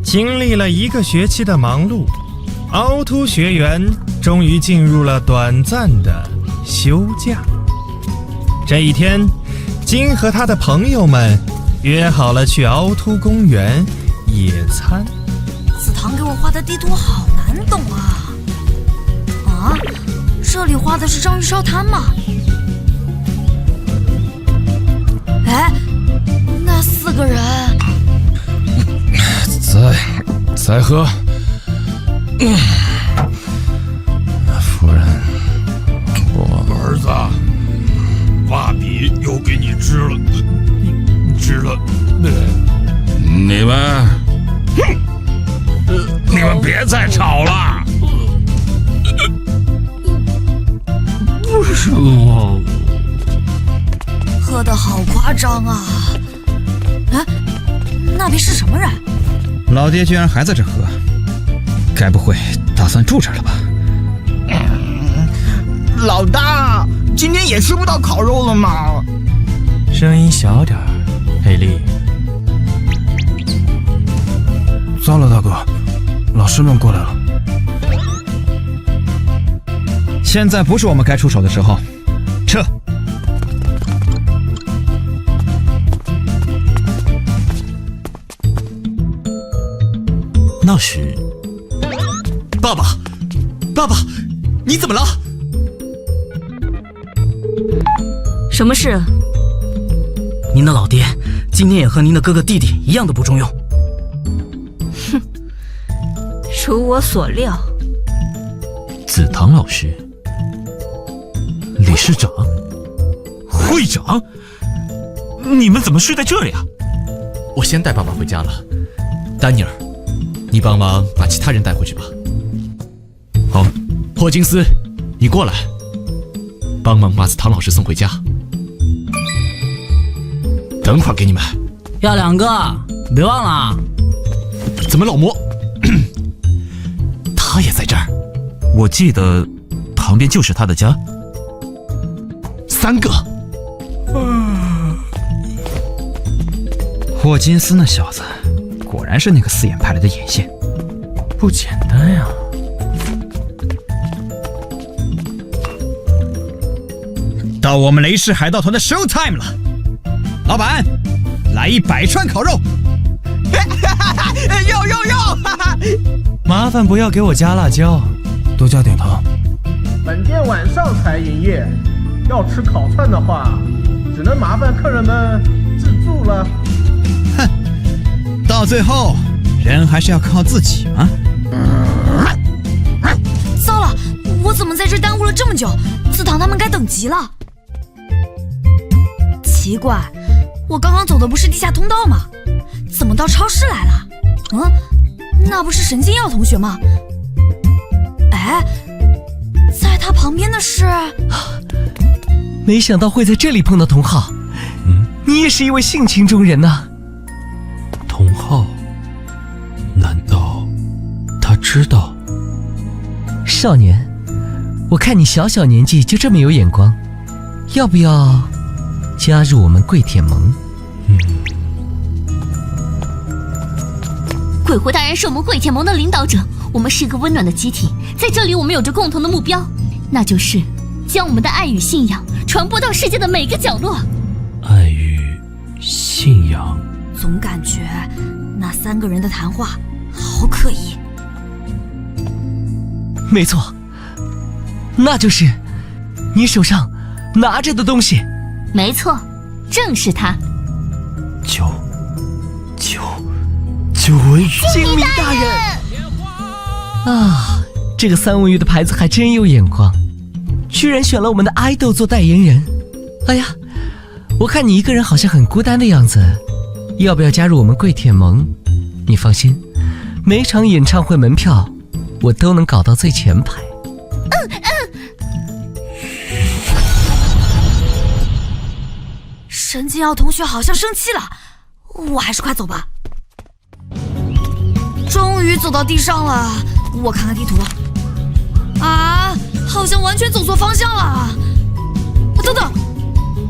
经历了1个学期的忙碌，凹凸学园终于进入了短暂的休假。这一天，金和他的朋友们约好了去凹凸公园野餐。子堂给我画的地图好难懂啊！啊，这里画的是章鱼烧摊吗？哎，那4个人再喝。夫人，儿子，爸比又给你织了。你们别再吵了。不是我。喝得好夸张啊！哎，那边是什么人？老爹居然还在这喝，该不会打算住这儿了吧？老大，今天也吃不到烤肉了吗？声音小点儿，佩利。糟了，大哥，老师们过来了。现在不是我们该出手的时候，撤！那时，爸爸，你怎么了？什么事？您的老爹今天也和您的哥哥弟弟一样的不中用。哼，如我所料。子堂老师，理事长，会长，你们怎么睡在这里啊？我先带爸爸回家了。丹尼尔，你帮忙把其他人带回去吧。好，霍金斯，你过来，帮忙把子堂老师送回家。等会儿给你们。要2个，别忘了。怎么老魔？他也在这儿？我记得旁边就是他的家。3个。霍金斯那小子果然是那个4眼派来的眼线，不简单呀。到我们雷氏海盗团的 show time 了，老板，来100串烤肉。有！麻烦不要给我加辣椒，多加点糖。本店晚上才营业，要吃烤串的话，只能麻烦客人们自助了。哼，到最后人还是要靠自己嘛。糟了，我怎么在这耽误了这么久？子堂他们该等急了。奇怪，我刚刚走的不是地下通道吗？怎么到超市来了？那不是神经药同学吗？哎，在他旁边的是……没想到会在这里碰到童浩。你也是一位性情中人呐。童浩，难道他知道？少年，我看你小小年纪就这么有眼光，要不要加入我们跪舔盟？鬼狐大人是我们跪舔盟的领导者，我们是一个温暖的集体，在这里我们有着共同的目标，那就是将我们的爱与信仰传播到世界的每个角落。爱与信仰，总感觉那3个人的谈话好可疑。没错，那就是你手上拿着的东西。没错，正是他。九尾精明大人啊，这个3文鱼的牌子还真有眼光，居然选了我们的爱豆做代言人。哎呀，我看你一个人好像很孤单的样子，要不要加入我们跪舔盟？你放心，每场演唱会门票我都能搞到最前排。神经药同学好像生气了，我还是快走吧。终于走到地上了，我看看地图。啊，好像完全走错方向了。等等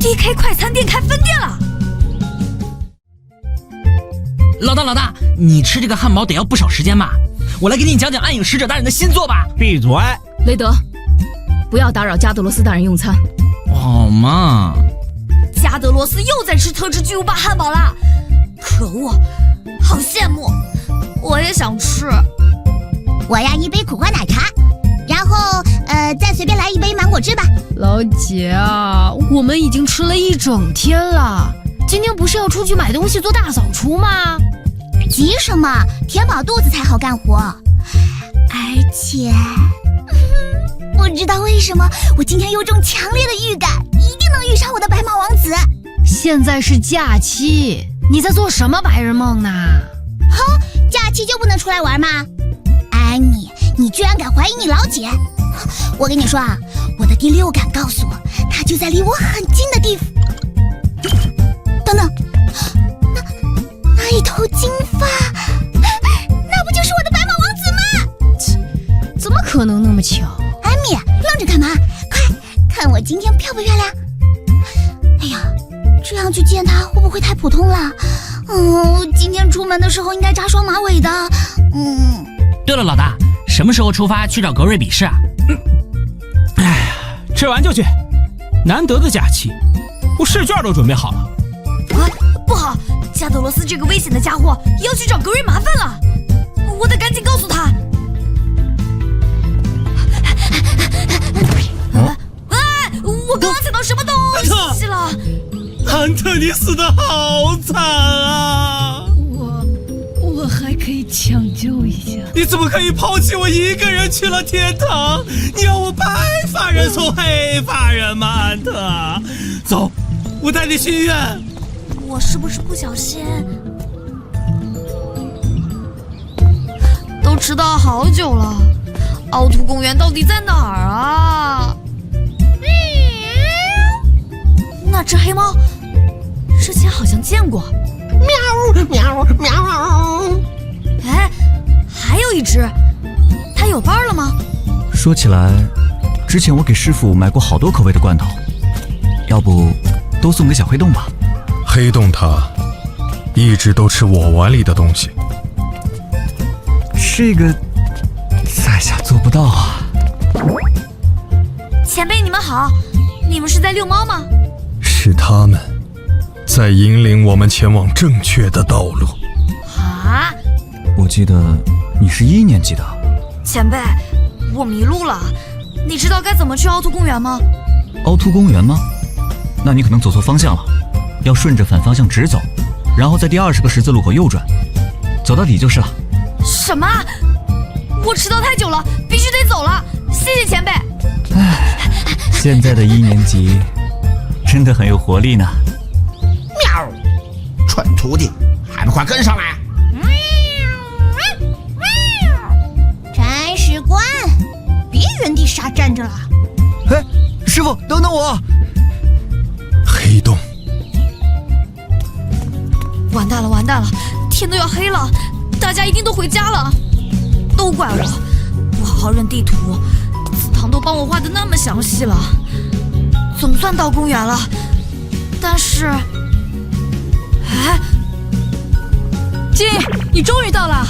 ，DK 快餐店开分店了。老大，你吃这个汉堡得要不少时间嘛。我来给你讲讲暗影使者大人的新作吧。闭嘴！雷德，不要打扰加德罗斯大人用餐。好嘛。加德罗斯又在吃特制巨无霸汉堡啦！可恶，好羡慕，我也想吃。我要一杯苦瓜奶茶，然后再随便来一杯芒果汁吧。老姐啊，我们已经吃了一整天了，今天不是要出去买东西做大扫除吗？急什么？填饱肚子才好干活。而且，不知道为什么，我今天有种强烈的预感，一定能遇上我的白马王子。现在是假期，你在做什么白日梦呢？哼，假期就不能出来玩吗？安妮，你居然敢怀疑你老姐！我跟你说啊，我的第六感告诉我，她就在离我很近的地方。等等，那一头金发，那不就是我的白马王子吗？怎么可能那么巧？安妮，愣着干嘛？快看我今天漂不漂亮？哎呀，这样去见她会不会太普通了？今天出门的时候应该扎双马尾的。对了，老大，什么时候出发去找格瑞比试啊？哎呀，吃完就去，难得的假期，我试卷都准备好了。不好，加德罗斯这个危险的家伙要去找格瑞麻烦了，我得赶紧告诉他。我刚刚踩到什么东西了？汉特，你死得好惨啊！我还可以抢救一下。你怎么可以抛弃我一个人去了天堂？你要我白发人送黑发人吗？汉特，走，我带你去医院。我是不是不小心？都迟到好久了，凹凸公园到底在哪儿啊？那只黑猫之前好像见过。喵喵喵！哎，还有一只，它有伴了吗？说起来，之前我给师傅买过好多口味的罐头，要不都送给小黑洞吧？黑洞它一直都吃我碗里的东西。这个在下做不到啊。前辈你们好，你们是在遛猫吗？是他们在引领我们前往正确的道路。啊？我记得你是1年级的。前辈，我迷路了，你知道该怎么去凹凸公园吗？凹凸公园吗？那你可能走错方向了，要顺着反方向直走，然后在第20个十字路口右转，走到底就是了。什么？我迟到太久了，必须得走了，谢谢前辈。唉，现在的1年级真的很有活力呢。喵！蠢徒弟，还不快跟上来！铲屎官，别原地傻站着了。哎，师傅，等等我！黑洞，完蛋了，完蛋了，天都要黑了，大家一定都回家了。都怪我，不好好认地图，紫堂都帮我画得那么详细了，总算到公园了。但是，哎，金，你终于到了。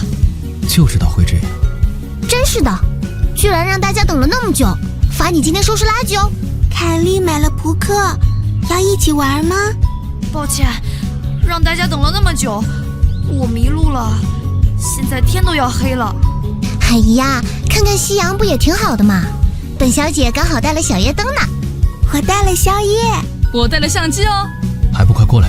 就知道会这样。真是的，居然让大家等了那么久，罚你今天收拾垃圾哦。凯莉买了扑克，要一起玩吗？抱歉，让大家等了那么久，我迷路了，现在天都要黑了。哎呀，看看夕阳不也挺好的嘛。本小姐刚好带了小夜灯呢，我带了宵夜，我带了相机哦。还不快过来！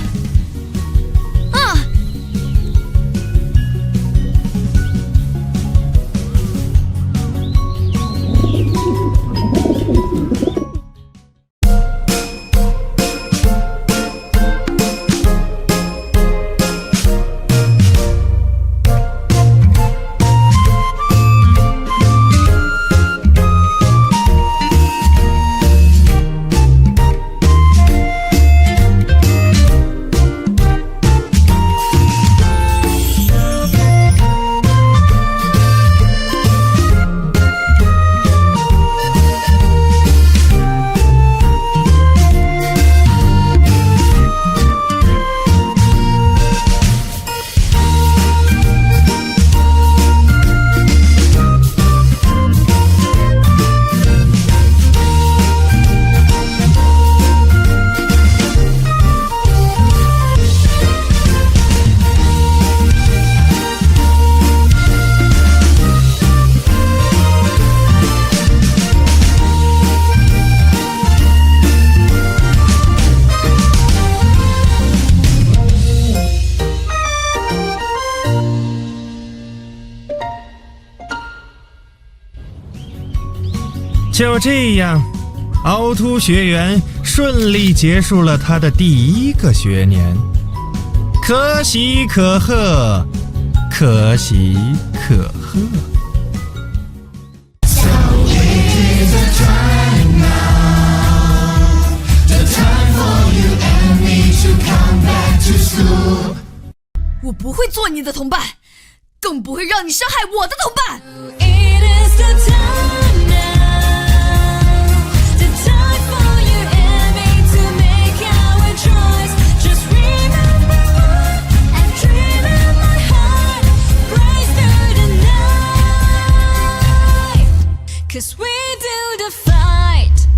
就这样，凹凸学园顺利结束了他的第一个学年。可喜可贺，可喜可贺。我不会做你的同伴，更不会让你伤害我的同伴。Cause we do the fight.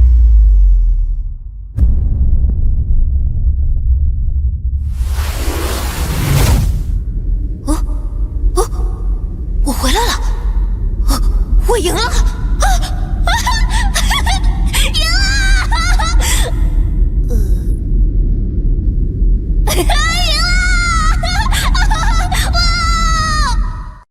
我回来了，我赢了。